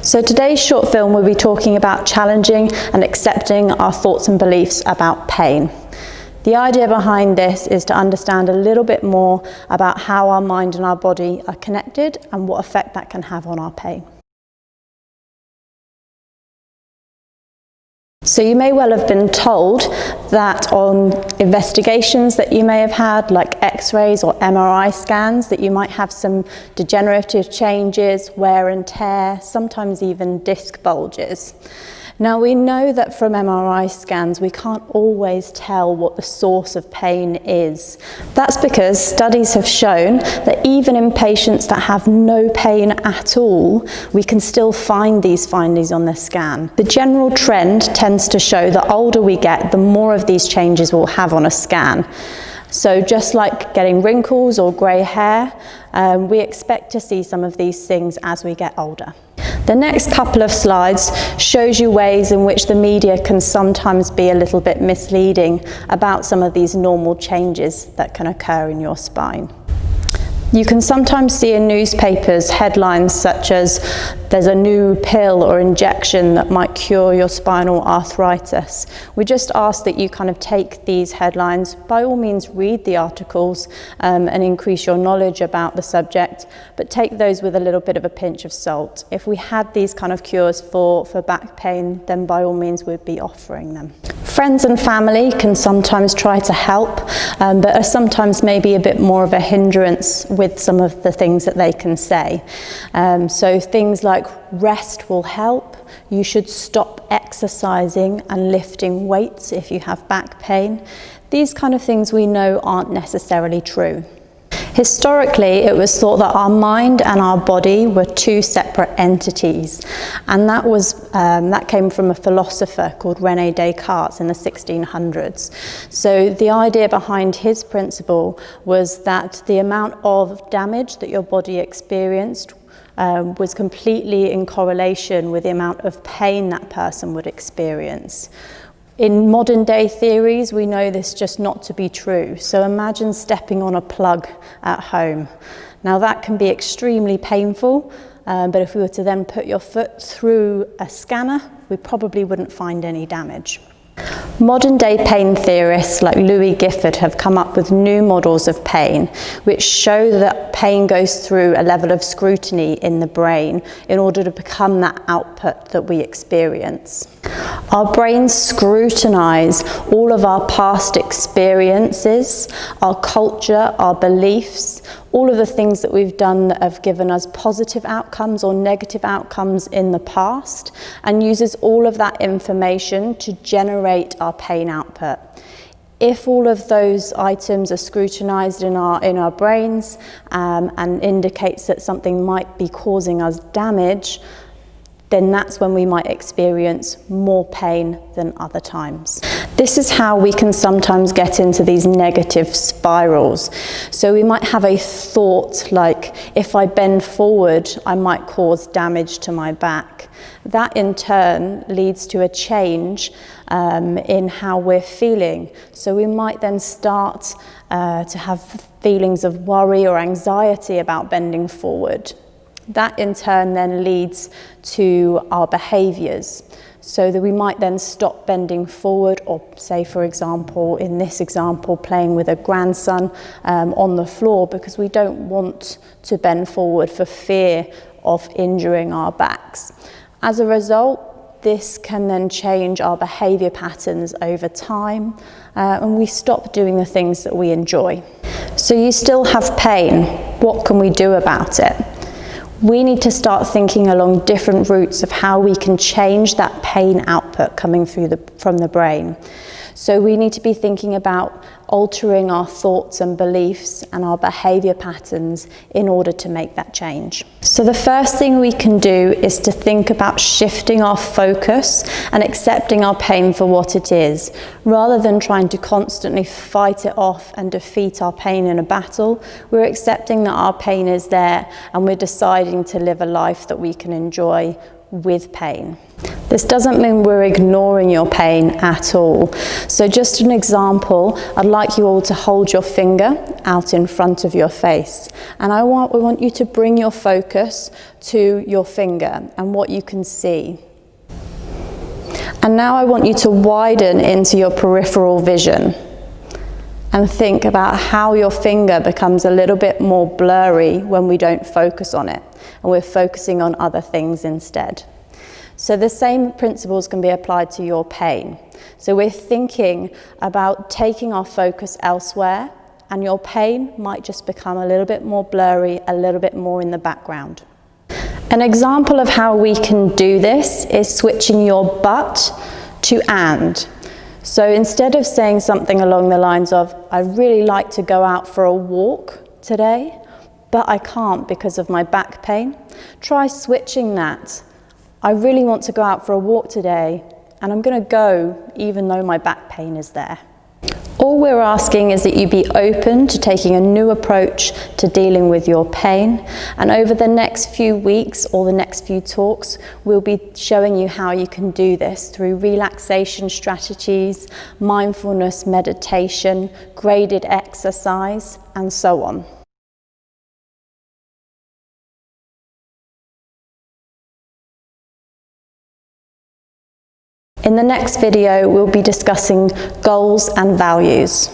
So today's short film will be talking about challenging and accepting our thoughts and beliefs about pain. The idea behind this is to understand a little bit more about how our mind and our body are connected and what effect that can have on our pain. So you may well have been told that on investigations that you may have had, like X-rays or MRI scans, that you might have some degenerative changes, wear and tear, sometimes even disc bulges. Now we know that from MRI scans we can't always tell what the source of pain is. That's because studies have shown that even in patients that have no pain at all, we can still find these findings on the scan. The general trend tends to show the older we get, the more of these changes we'll have on a scan. So just like getting wrinkles or grey hair, we expect to see some of these things as we get older. The next couple of slides shows you ways in which the media can sometimes be a little bit misleading about some of these normal changes that can occur in your spine. You can sometimes see in newspapers headlines such as "There's a new pill or injection that might cure your spinal arthritis." We just ask that you kind of take these headlines, by all means read the articles and increase your knowledge about the subject, but take those with a little bit of a pinch of salt. If we had these kind of cures for back pain, then by all means we'd be offering them. Friends and family can sometimes try to help, but are sometimes maybe a bit more of a hindrance with some of the things that they can say. So things like rest will help, you should stop exercising and lifting weights if you have back pain. These kind of things we know aren't necessarily true. Historically, it was thought that our mind and our body were two separate entities, and that came from a philosopher called René Descartes in the 1600s. So the idea behind his principle was that the amount of damage that your body experienced was completely in correlation with the amount of pain that person would experience. In modern day theories, we know this just not to be true. So imagine stepping on a plug at home. Now that can be extremely painful, but if we were to then put your foot through a scanner, we probably wouldn't find any damage. Modern day pain theorists like Louis Gifford have come up with new models of pain which show that pain goes through a level of scrutiny in the brain in order to become that output that we experience. Our brains scrutinize all of our past experiences, our culture, our beliefs, all of the things that we've done that have given us positive outcomes or negative outcomes in the past, and uses all of that information to generate our pain output. If all of those items are scrutinized in our brains and indicates that something might be causing us damage, then that's when we might experience more pain than other times. This is how we can sometimes get into these negative spirals. So we might have a thought like, if I bend forward, I might cause damage to my back. That in turn leads to a change in how we're feeling. So we might then start to have feelings of worry or anxiety about bending forward. That in turn then leads to our behaviours, so that we might then stop bending forward, or say for example, in this example, playing with a grandson on the floor because we don't want to bend forward for fear of injuring our backs. As a result, this can then change our behaviour patterns over time and we stop doing the things that we enjoy. So you still have pain. What can we do about it? We need to start thinking along different routes of how we can change that pain output coming through from the brain. So we need to be thinking about altering our thoughts and beliefs and our behaviour patterns in order to make that change. So the first thing we can do is to think about shifting our focus and accepting our pain for what it is. Rather than trying to constantly fight it off and defeat our pain in a battle, we're accepting that our pain is there and we're deciding to live a life that we can enjoy with pain. This doesn't mean we're ignoring your pain at all. So just an example, I'd like you all to hold your finger out in front of your face. And we want you to bring your focus to your finger and what you can see. And now I want you to widen into your peripheral vision and think about how your finger becomes a little bit more blurry when we don't focus on it and we're focusing on other things instead. So the same principles can be applied to your pain. So we're thinking about taking our focus elsewhere, and your pain might just become a little bit more blurry, a little bit more in the background. An example of how we can do this is switching your but to and. So instead of saying something along the lines of, I'd really like to go out for a walk today, but I can't because of my back pain, try switching that. I really want to go out for a walk today, and I'm going to go even though my back pain is there. All we're asking is that you be open to taking a new approach to dealing with your pain, and over the next few weeks or the next few talks, we'll be showing you how you can do this through relaxation strategies, mindfulness meditation, graded exercise, and so on. In the next video, we'll be discussing goals and values.